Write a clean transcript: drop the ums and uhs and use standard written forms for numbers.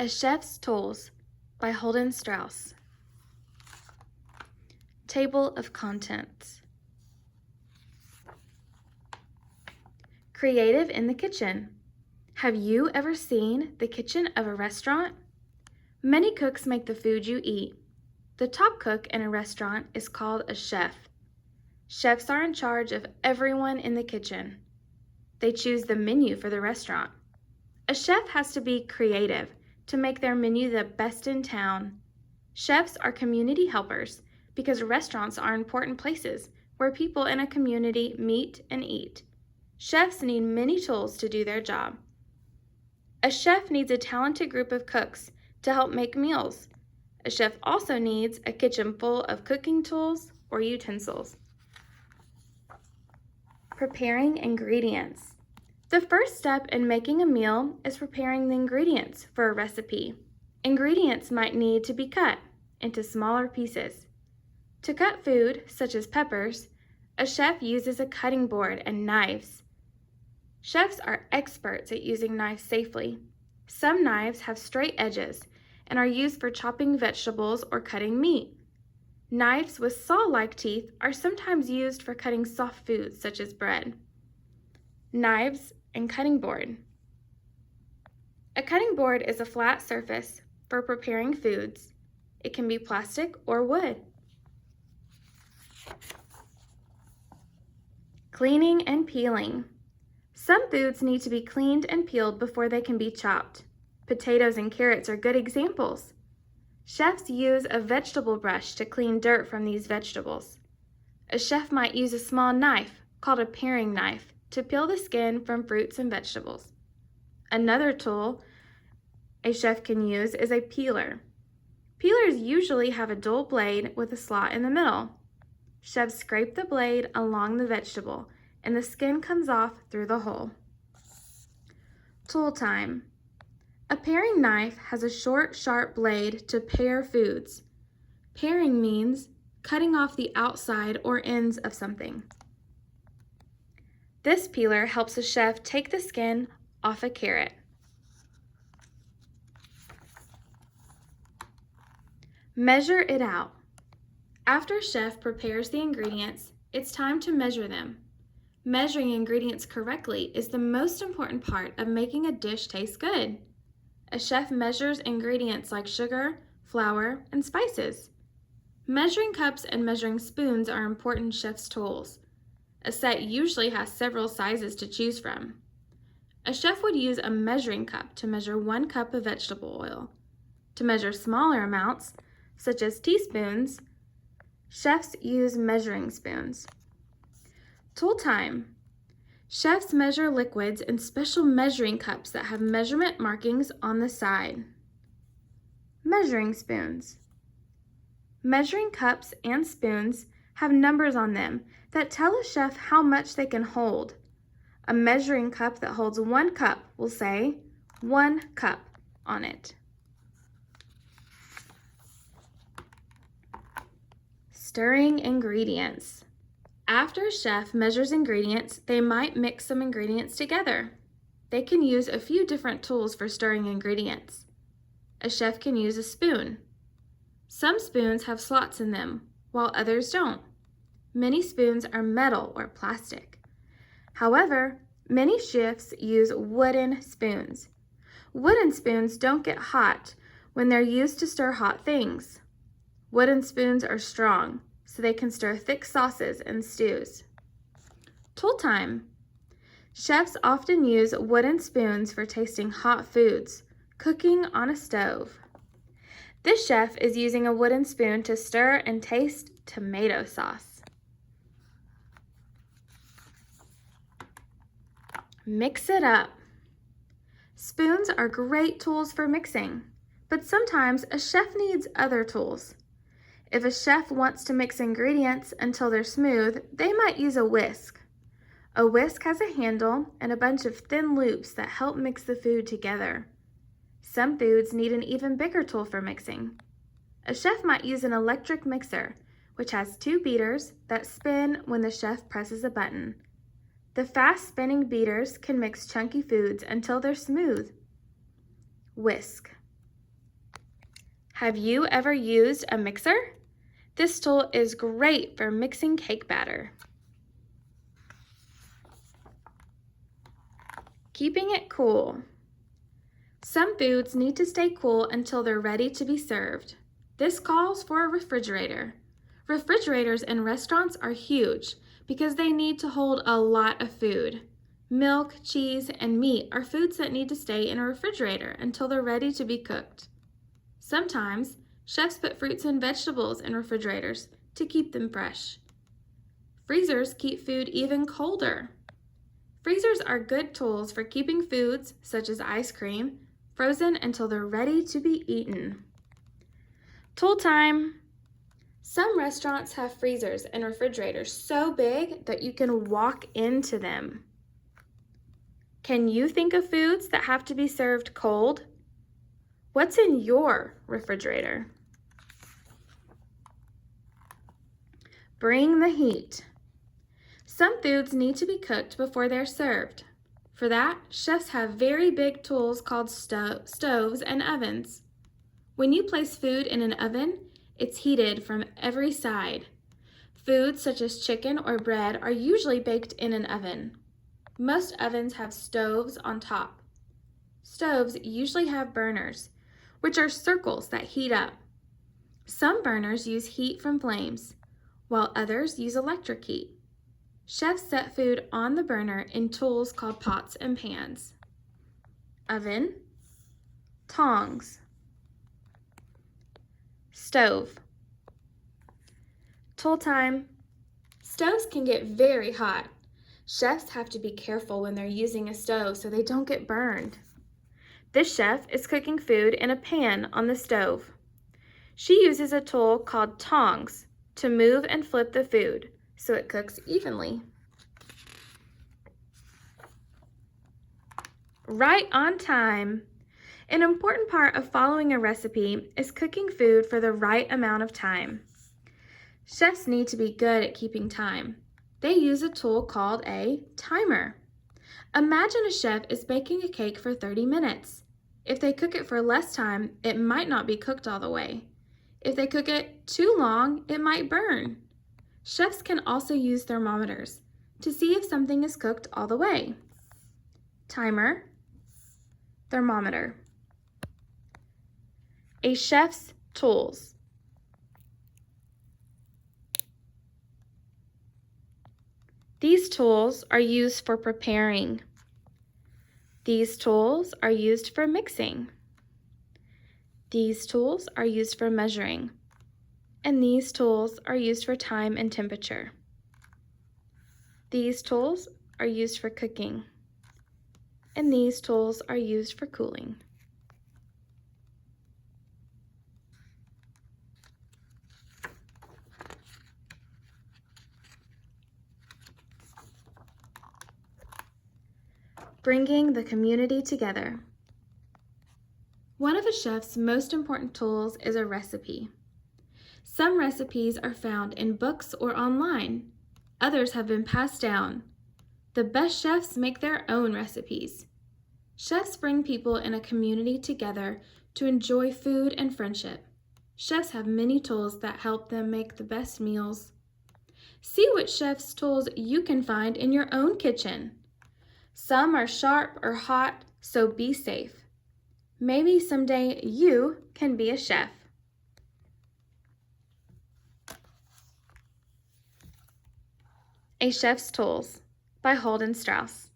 A Chef's Tools by Holden Strauss. Table of Contents. Creative in the kitchen. Have you ever seen the kitchen of a restaurant? Many cooks make the food you eat. The top cook in a restaurant is called a chef. Chefs are in charge of everyone in the kitchen. They choose the menu for the restaurant. A chef has to be creative to make their menu the best in town. Chefs are community helpers because restaurants are important places where people in a community meet and eat. Chefs need many tools to do their job. A chef needs a talented group of cooks to help make meals. A chef also needs a kitchen full of cooking tools or utensils. Preparing ingredients. The first step in making a meal is preparing the ingredients for a recipe. Ingredients might need to be cut into smaller pieces. To cut food, such as peppers, a chef uses a cutting board and knives. Chefs are experts at using knives safely. Some knives have straight edges and are used for chopping vegetables or cutting meat. Knives with saw-like teeth are sometimes used for cutting soft foods such as bread. Knives and cutting board. A cutting board is a flat surface for preparing foods. It can be plastic or wood. Cleaning and peeling. Some foods need to be cleaned and peeled before they can be chopped. Potatoes and carrots are good examples. Chefs use a vegetable brush to clean dirt from these vegetables. A chef might use a small knife, called a paring knife, to peel the skin from fruits and vegetables. Another tool a chef can use is a peeler. Peelers usually have a dull blade with a slot in the middle. Chefs scrape the blade along the vegetable, and the skin comes off through the hole. Tool time. A paring knife has a short, sharp blade to pare foods. Paring means cutting off the outside or ends of something. This peeler helps a chef take the skin off a carrot. Measure it out. After a chef prepares the ingredients, it's time to measure them. Measuring ingredients correctly is the most important part of making a dish taste good. A chef measures ingredients like sugar, flour, and spices. Measuring cups and measuring spoons are important chef's tools. A set usually has several sizes to choose from. A chef would use a measuring cup to measure 1 cup of vegetable oil. To measure smaller amounts, such as teaspoons, chefs use measuring spoons. Tool time. Chefs measure liquids in special measuring cups that have measurement markings on the side. Measuring spoons. Measuring cups and spoons have numbers on them that tell a chef how much they can hold. A measuring cup that holds 1 cup will say 1 cup on it. Stirring ingredients. After a chef measures ingredients, they might mix some ingredients together. They can use a few different tools for stirring ingredients. A chef can use a spoon. Some spoons have slots in them, while others don't. Many spoons are metal or plastic. However, many chefs use wooden spoons. Wooden spoons don't get hot when they're used to stir hot things. Wooden spoons are strong, so they can stir thick sauces and stews. Tool time. Chefs often use wooden spoons for tasting hot foods, cooking on a stove. This chef is using a wooden spoon to stir and taste tomato sauce. Mix it up. Spoons are great tools for mixing, but sometimes a chef needs other tools. If a chef wants to mix ingredients until they're smooth, they might use a whisk. A whisk has a handle and a bunch of thin loops that help mix the food together. Some foods need an even bigger tool for mixing. A chef might use an electric mixer, which has 2 beaters that spin when the chef presses a button. The fast spinning beaters can mix chunky foods until they're smooth. Whisk. Have you ever used a mixer? This tool is great for mixing cake batter. Keeping it cool. Some foods need to stay cool until they're ready to be served. This calls for a refrigerator. Refrigerators in restaurants are huge because they need to hold a lot of food. Milk, cheese, and meat are foods that need to stay in a refrigerator until they're ready to be cooked. Sometimes, chefs put fruits and vegetables in refrigerators to keep them fresh. Freezers keep food even colder. Freezers are good tools for keeping foods, such as ice cream, frozen until they're ready to be eaten. Tool time! Some restaurants have freezers and refrigerators so big that you can walk into them. Can you think of foods that have to be served cold? What's in your refrigerator? Bring the heat. Some foods need to be cooked before they're served. For that, chefs have very big tools called stoves and ovens. When you place food in an oven, it's heated from every side. Foods such as chicken or bread are usually baked in an oven. Most ovens have stoves on top. Stoves usually have burners, which are circles that heat up. Some burners use heat from flames, while others use electric heat. Chefs set food on the burner in tools called pots and pans. Oven, tongs, stove. Tool time. Stoves can get very hot. Chefs have to be careful when they're using a stove so they don't get burned. This chef is cooking food in a pan on the stove. She uses a tool called tongs to move and flip the food so it cooks evenly. Right on time. An important part of following a recipe is cooking food for the right amount of time. Chefs need to be good at keeping time. They use a tool called a timer. Imagine a chef is baking a cake for 30 minutes. If they cook it for less time, it might not be cooked all the way. If they cook it too long, it might burn. Chefs can also use thermometers to see if something is cooked all the way. Timer, thermometer. A chef's tools. These tools are used for preparing. These tools are used for mixing. These tools are used for measuring. And these tools are used for time and temperature. These tools are used for cooking. And these tools are used for cooling. Bringing the community together. One of a chef's most important tools is a recipe. Some recipes are found in books or online. Others have been passed down. The best chefs make their own recipes. Chefs bring people in a community together to enjoy food and friendship. Chefs have many tools that help them make the best meals. See what chef's tools you can find in your own kitchen. Some are sharp or hot, so be safe. Maybe someday you can be a chef. A Chef's Tools by Holden Strauss.